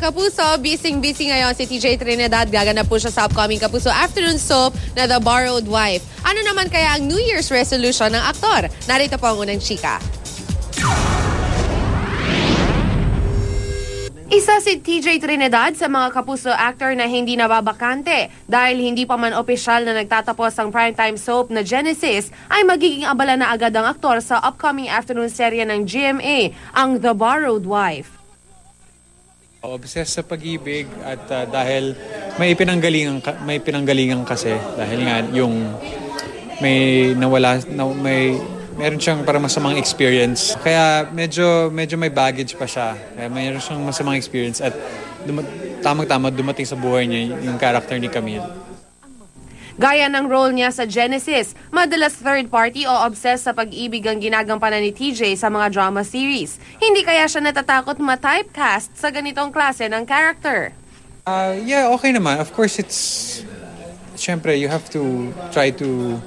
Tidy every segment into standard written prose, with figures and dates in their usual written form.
Kapuso, busy ngayon si TJ Trinidad. Gaganap po siya sa upcoming Kapuso afternoon soap na The Borrowed Wife. Ano naman kaya ang New Year's resolution ng aktor? Narito po ang unang chika. Isa si TJ Trinidad sa mga Kapuso actor na hindi nababakante dahil hindi pa man opisyal na nagtatapos ang primetime soap na Genesis ay magiging abala na agad ang aktor sa upcoming afternoon serye ng GMA, ang The Borrowed Wife. Obsessed sa pag-ibig at dahil may pinanggalingan kasi dahil nga yung meron siyang parang masamang experience. Kaya medyo may baggage pa siya. Kaya meron siyang masamang experience at tamang-tama dumating sa buhay niya yung character ni Camille. Gaya ng role niya sa Genesis, madalas third party o obsessed sa pag-ibig ang ginagampanan ni TJ sa mga drama series. Hindi kaya siya natatakot ma-typecast sa ganitong klase ng character? Yeah, okay naman. Of course, syempre, you have to try to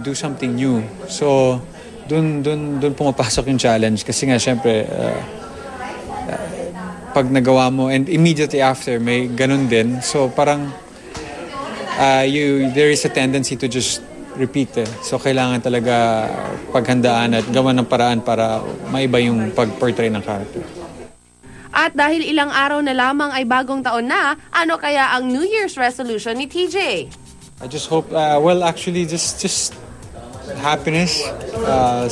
do something new. So, dun pumapasok yung challenge. Kasi nga, syempre, pag nagawa mo, and immediately after, may ganun din. So, parang, there is a tendency to just repeat eh. So kailangan talaga paghandaan at gawan ng paraan para maiba yung pag-portray ng character. At dahil ilang araw na lamang ay bagong taon na, ano kaya ang New Year's resolution ni TJ? I just hope, just happiness.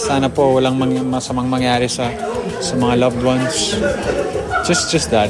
Sana po walang masamang mangyari sa mga loved ones. Just that.